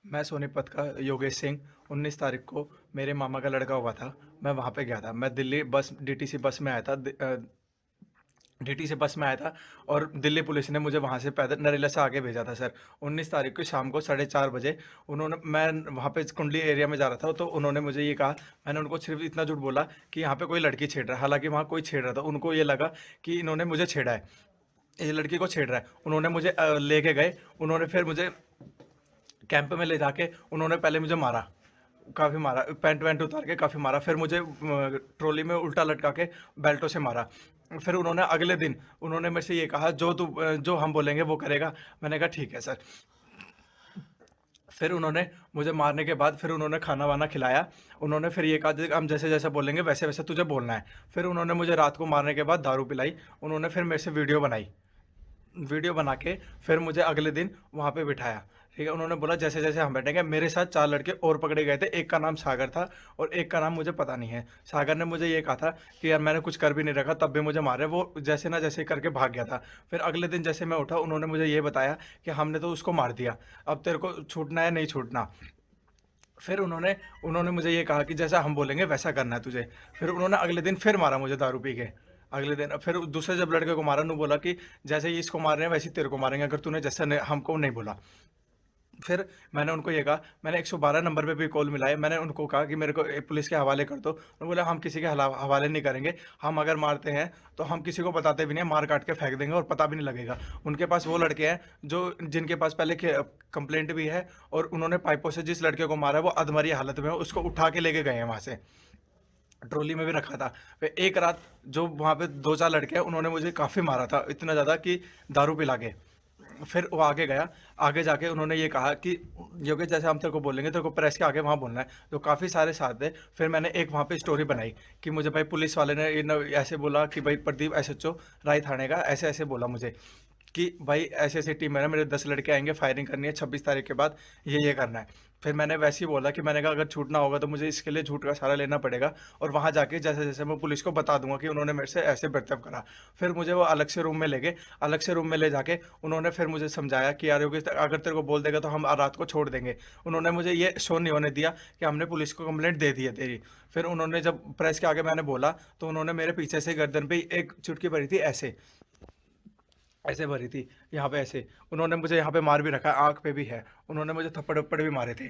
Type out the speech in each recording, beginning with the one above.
मैं सोनीपत का योगेश सिंह। 19 तारीख को मेरे मामा का लड़का हुआ था। मैं वहाँ पे गया था। मैं दिल्ली बस डीटीसी बस में आया था। डीटीसी बस में आया था और दिल्ली पुलिस ने मुझे वहाँ से पैदल नरेला से आगे भेजा था सर। 19 तारीख को शाम को 4:30 बजे उन्होंने मैं वहाँ पे कुंडली एरिया में जा रहा था, तो उन्होंने मुझे ये कहा। मैंने उनको सिर्फ इतना झूठ बोला कि यहाँ पे कोई लड़की छेड़ रहा है। हालांकि वहाँ कोई छेड़ रहा था, उनको ये लगा कि इन्होंने मुझे छेड़ा है, ये लड़की को छेड़ रहा है। उन्होंने मुझे लेके गए। उन्होंने फिर मुझे कैंप में ले जाके उन्होंने पहले मुझे मारा, काफ़ी मारा, पैंट वैंट उतार के काफ़ी मारा। फिर मुझे ट्रॉली में उल्टा लटका के बेल्टों से मारा। फिर उन्होंने अगले दिन उन्होंने मेरे से ये कहा, जो हम बोलेंगे वो करेगा। मैंने कहा ठीक है सर। फिर उन्होंने मुझे मारने के बाद फिर उन्होंने खाना वाना खिलाया। उन्होंने फिर ये कहा कि हम जैसे जैसे बोलेंगे वैसे वैसे तुझे बोलना है। फिर उन्होंने मुझे रात को मारने के बाद दारू पिलाई। उन्होंने फिर मेरे से वीडियो बनाई। वीडियो बना के फिर मुझे अगले दिन वहाँ पे बिठाया। ठीक है, उन्होंने बोला जैसे जैसे हम बैठेंगे। मेरे साथ 4 लड़के और पकड़े गए थे। एक का नाम सागर था और एक का नाम मुझे पता नहीं है। सागर ने मुझे ये कहा था कि यार मैंने कुछ कर भी नहीं रखा तब भी मुझे मारे। वो जैसे ना जैसे करके भाग गया था। फिर अगले दिन जैसे मैं उठा, उन्होंने मुझे ये बताया कि हमने तो उसको मार दिया, अब तेरे को छूटना है नहीं छूटना। फिर उन्होंने उन्होंने मुझे ये कहा कि जैसा हम बोलेंगे वैसा करना है तुझे। फिर उन्होंने अगले दिन फिर मारा मुझे दारू पी के। अगले दिन फिर दूसरे जब लड़के को मारा, उन्होंने बोला कि जैसे ही इसको मार रहे हैं वैसे ही तेरे को मारेंगे अगर तूने जैसा हमको नहीं बोला। फिर मैंने उनको ये कहा, मैंने 112 नंबर पे भी कॉल मिलाई। मैंने उनको कहा कि मेरे को पुलिस के हवाले कर दो। उन्होंने बोला हम किसी के हवाले नहीं करेंगे। हम अगर मारते हैं तो हम किसी को बताते भी नहीं, मार काट के फेंक देंगे और पता भी नहीं लगेगा। उनके पास वो लड़के हैं जो जिनके पास पहले कंप्लेंट भी है, और उन्होंने पाइपों से जिस लड़के को मारा है वो अधमरी हालत में है, उसको उठा के लेके गए हैं वहाँ से, ट्रॉली में भी रखा था। फिर एक रात जो वहाँ पे 2-4 लड़के हैं उन्होंने मुझे काफ़ी मारा था, इतना ज़्यादा कि दारू पिला के। फिर वो आगे गया। आगे जाके उन्होंने ये कहा कि योगेश जैसे हम तेरे को बोलेंगे तेरे को प्रेस के आगे वहाँ बोलना है। तो काफ़ी सारे साथ थे। फिर मैंने एक वहाँ पे स्टोरी बनाई कि मुझे भाई पुलिस वाले ने ऐसे बोला कि भाई प्रदीप एसएचओ राय थाने का ऐसे ऐसे बोला मुझे कि भाई ऐसे ऐसी टीम है ना, मेरे 10 लड़के आएंगे, फायरिंग करनी है 26 तारीख के बाद, ये करना है। फिर मैंने वैसे ही बोला कि मैंने कहा अगर छूटना होगा तो मुझे इसके लिए झूठ का सहारा लेना पड़ेगा, और वहाँ जाके जैसे जैसे मैं पुलिस को बता दूंगा कि उन्होंने मेरे से ऐसे बर्ताव करा। फिर मुझे वो अलग से रूम में ले गए। अलग से रूम में ले जाके उन्होंने फिर मुझे समझाया कि यार योगेश अगर तेरे को बोल देगा तो हम रात को छोड़ देंगे। उन्होंने मुझे ये शो नहीं होने दिया कि हमने पुलिस को कंप्लेंट दे दी है तेरी। फिर उन्होंने जब प्रेस के आगे मैंने बोला तो उन्होंने मेरे पीछे से गर्दन पे एक चुटकी भरी थी, ऐसे ऐसे भरी थी, यहाँ पे ऐसे। उन्होंने मुझे यहाँ पे मार भी रखा है, आँख पे भी है। उन्होंने मुझे थप्पड़ वप्पड़ भी मारे थे।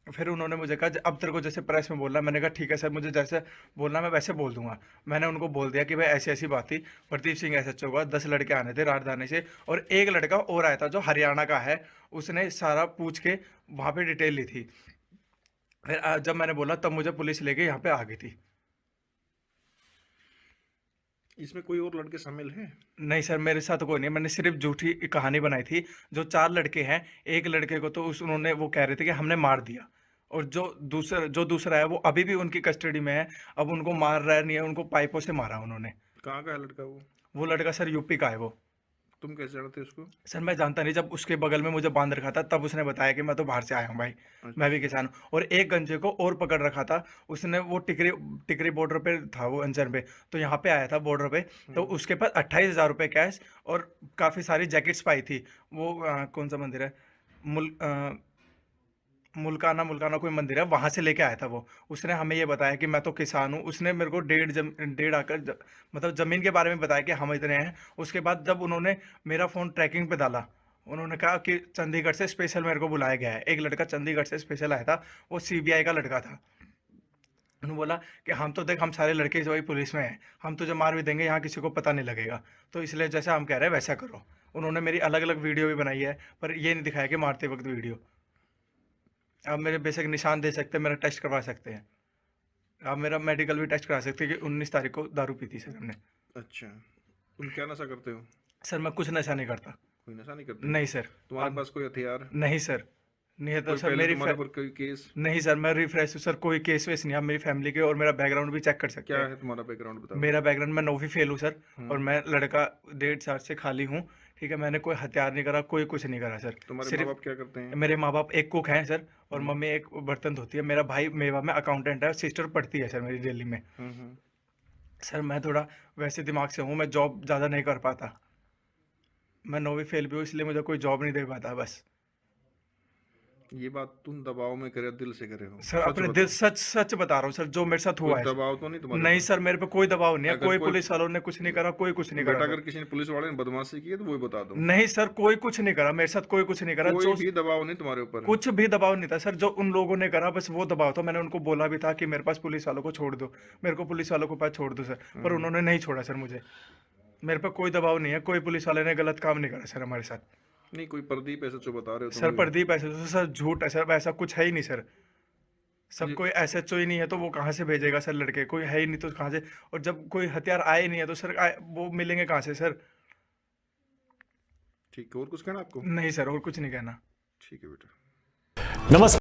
फिर उन्होंने मुझे कहा अब तेरे को जैसे प्रेस में बोलना है। मैंने कहा ठीक है सर, मुझे जैसे बोलना मैं वैसे बोल दूंगा। मैंने उनको बोल दिया कि भाई ऐसी ऐसी बात थी, प्रदीप सिंह ऐसा होगा, 10 लड़के आने थे राजधानी से और एक लड़का और आया था जो हरियाणा का है। उसने सारा पूछ के वहाँ पे डिटेल ली थी। फिर जब मैंने बोला तब मुझे पुलिस लेके यहाँ पे आ गई थी। इसमें कोई और लड़के शामिल हैं? नहीं सर, मेरे साथ कोई नहीं, मैंने सिर्फ झूठी कहानी बनाई थी। जो 4 लड़के हैं, एक लड़के को तो उस उन्होंने वो कह रहे थे कि हमने मार दिया, और जो दूसरा है वो अभी भी उनकी कस्टडी में है। अब उनको मार रहा है नहीं है, उनको पाइपों से मारा उन्होंने। कहाँ का है लड़का वो? वो लड़का सर यूपी का है वो। तुम कैसे जानते उसको? सर मैं जानता नहीं, जब उसके बगल में मुझे बांध रखा था तब उसने बताया कि मैं तो बाहर से आया हूँ भाई, मैं भी अच्छा। किसान हूँ। और एक गंजे को और पकड़ रखा था उसने, वो टिकरी टिकरी बॉर्डर पे था वो, अंजन पे। तो यहाँ पे आया था बॉर्डर पे। तो हम्म। उसके पास 28,000 रुपये कैश और काफ़ी सारी जैकेट्स पाई थी। वो कौन सा मंदिर है, मुल मुल्काना मुल्काना कोई मंदिर है, वहां से लेके आया था वो। उसने हमें ये बताया कि मैं तो किसान हूँ। उसने मेरे को डेढ़ आकर मतलब ज़मीन के बारे में बताया कि हम इतने हैं। उसके बाद जब उन्होंने मेरा फ़ोन ट्रैकिंग पे डाला, उन्होंने कहा कि चंडीगढ़ से स्पेशल मेरे को बुलाया गया है। एक लड़का चंडीगढ़ से स्पेशल आया था, वो सीबीआई का लड़का था। उन्होंने बोला कि हम तो देख हम सारे लड़के जो ही पुलिस में हैं, हम तुझे मार भी देंगे, यहाँ किसी को पता नहीं लगेगा। तो इसलिए जैसा हम कह रहे हैं वैसा करो। उन्होंने मेरी अलग अलग वीडियो भी बनाई है, पर ये नहीं दिखाया कि मारते वक्त वीडियो। आप मेरे बेशक निशान दे सकते हैं, मेरा टेस्ट करवा सकते हैं। आप मेरा मेडिकल भी टेस्ट करा सकते हैं कि 19 तारीख को दारू पी थी सर हमने। अच्छा, तुम क्या नशा करते हो? सर मैं कुछ नशा नहीं करता। कोई नशा नहीं करते? नहीं सर। तुम्हारे आप पास कोई हथियार? नहीं सर। नहीं है तो कोई सर पहले तुम्हारे ऊपर कोई केस? नहीं सर, मैं रिफ्रेश हूँ सर, कोई केस वेस नहीं। आप मेरी फैमिली के और मेरा बैकग्राउंड भी चेक कर सकते क्या हैं। है तुम्हारा बैकग्राउंड, बताओ। मेरा बैकग्राउंड, मैं 9वीं फेल हूँ सर। और हम्म। मैं लड़का 1.5 साल से खाली हूँ। ठीक है, मैंने कोई हथियार नहीं करा, कोई कुछ नहीं करा सर। तुम्हारे माँ सिर्फ बाप क्या करते हैं? मेरे माँ बाप एक कुक हैं सर, और हम्म। मम्मी एक बर्तन धोती है। मेरा भाई मेवा में अकाउंटेंट है, सिस्टर पढ़ती है सर मेरी दिल्ली में। हम्म। सर मैं थोड़ा वैसे दिमाग से हूँ, मैं जॉब ज़्यादा नहीं कर पाता। मैं 9वीं फेल भी हूँ, इसलिए मुझे कोई जॉब नहीं दे पाता बस। ये बात तुम दबाव में करे, दिल से करे हो? सर सच अपने बताओ। दिल सच सच बता रहा हूँ सर, जो मेरे साथ कोई हुआ है। दबाव तो नहीं तुम्हारे नहीं ऊपर? सर, मेरे पे कोई दबाव नहीं है, अगर कोई कोई पुलिस वालों ने कुछ नहीं करा, कोई कुछ नहीं करा बेटा, सर। अगर किसी ने पुलिस वाले ने बदमाशी की है तो वो ही बता दो। नहीं सर, कोई कुछ नहीं करा मेरे साथ, कोई कुछ नहीं करा। कोई जो भी दबाव नहीं तुम्हारे ऊपर? कुछ भी दबाव नहीं था सर, जो उन लोगों ने करा बस वो दबाव था। मैंने उनको बोला भी था कि मेरे पास पुलिस वालों को छोड़ दो, मेरे को पुलिस वालों के पास छोड़ दो सर, पर उन्होंने नहीं छोड़ा सर मुझे। मेरे पे कोई दबाव नहीं है, कोई पुलिस वाले ने गलत काम नहीं करा सर हमारे साथ। नहीं, कोई प्रदीप ऐसा जो बता रहे हो सर तुम? प्रदीप ऐसे तो सर झूठ है सर, वैसा कुछ है ही नहीं सर। सब ये कोई एसएचओ ही नहीं है तो वो कहाँ से भेजेगा सर लड़के, कोई है ही नहीं तो कहाँ से। और जब कोई हथियार आए नहीं है तो सर वो मिलेंगे कहाँ से सर। ठीक है, और कुछ कहना आपको? नहीं सर, और कुछ नहीं कहना। ठीक है बेटा। नमस्कार।